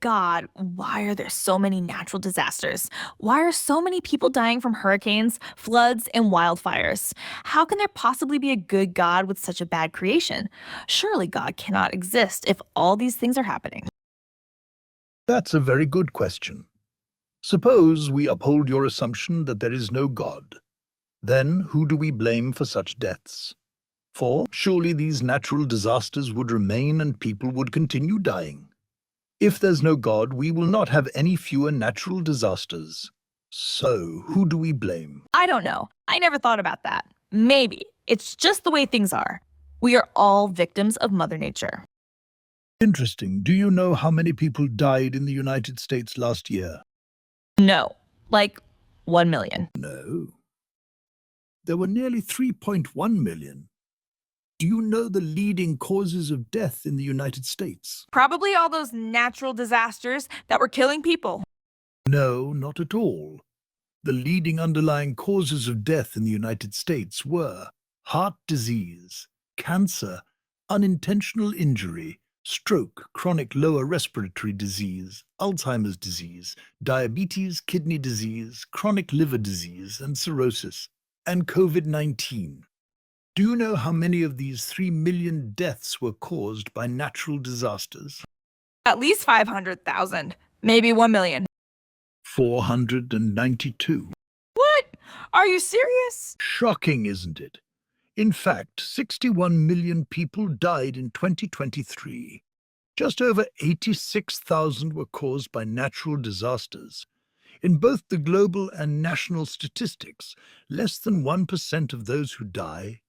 God, why are there so many natural disasters? Why are so many people dying from hurricanes, floods, and wildfires? How can there possibly be a good God with such a bad creation? Surely God cannot exist if all these things are happening. That's a very good question. Suppose we uphold your assumption that there is no God. Then who do we blame for such deaths? For surely these natural disasters would remain and people would continue dying. If there's no God, we will not have any fewer natural disasters. So who do we blame? I don't know. I never thought about that. Maybe. It's just the way things are. We are all victims of Mother Nature. Interesting. Do you know how many people died in the United States last year? No. Like 1 million. No. There were nearly 3.1 million. Do you know the leading causes of death in the United States? Probably all those natural disasters that were killing people. No, not at all. The leading underlying causes of death in the United States were heart disease, cancer, unintentional injury, stroke, chronic lower respiratory disease, Alzheimer's disease, diabetes, kidney disease, chronic liver disease, and cirrhosis, and COVID-19. Do you know how many of these 3 million deaths were caused by natural disasters? At least 500,000. Maybe 1 million. 492. What? Are you serious? Shocking, isn't it? In fact, 61 million people died in 2023. Just over 86,000 were caused by natural disasters. In both the global and national statistics, less than 1% of those who die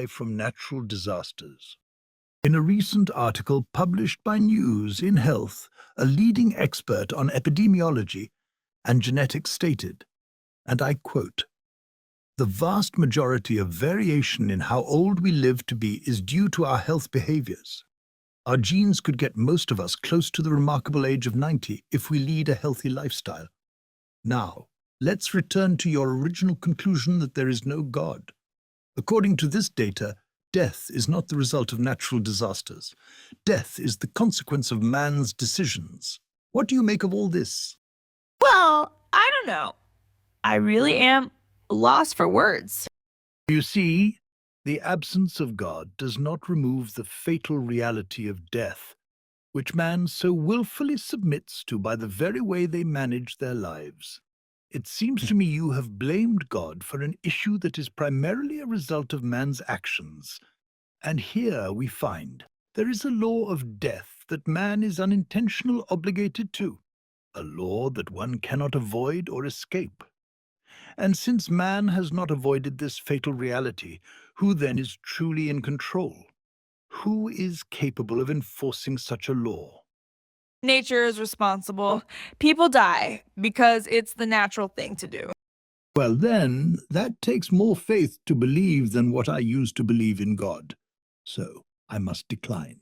from natural disasters. In a recent article published by News in Health, a leading expert on epidemiology and genetics stated, and I quote, "The vast majority of variation in how old we live to be is due to our health behaviors. Our genes could get most of us close to the remarkable age of 90 if we lead a healthy lifestyle. Now, let's return to your original conclusion that there is no God. According to this data, death is not the result of natural disasters. Death is the consequence of man's decisions. What do you make of all this?" Well, I don't know. I really am lost for words. You see, the absence of God does not remove the fatal reality of death, which man so willfully submits to by the very way they manage their lives. It seems to me you have blamed God for an issue that is primarily a result of man's actions. And here we find there is a law of death that man is unintentionally obligated to, a law that one cannot avoid or escape. And since man has not avoided this fatal reality, who then is truly in control? Who is capable of enforcing such a law? Nature is responsible. People die because it's the natural thing to do. Well then, that takes more faith to believe than what I used to believe in God. So I must decline.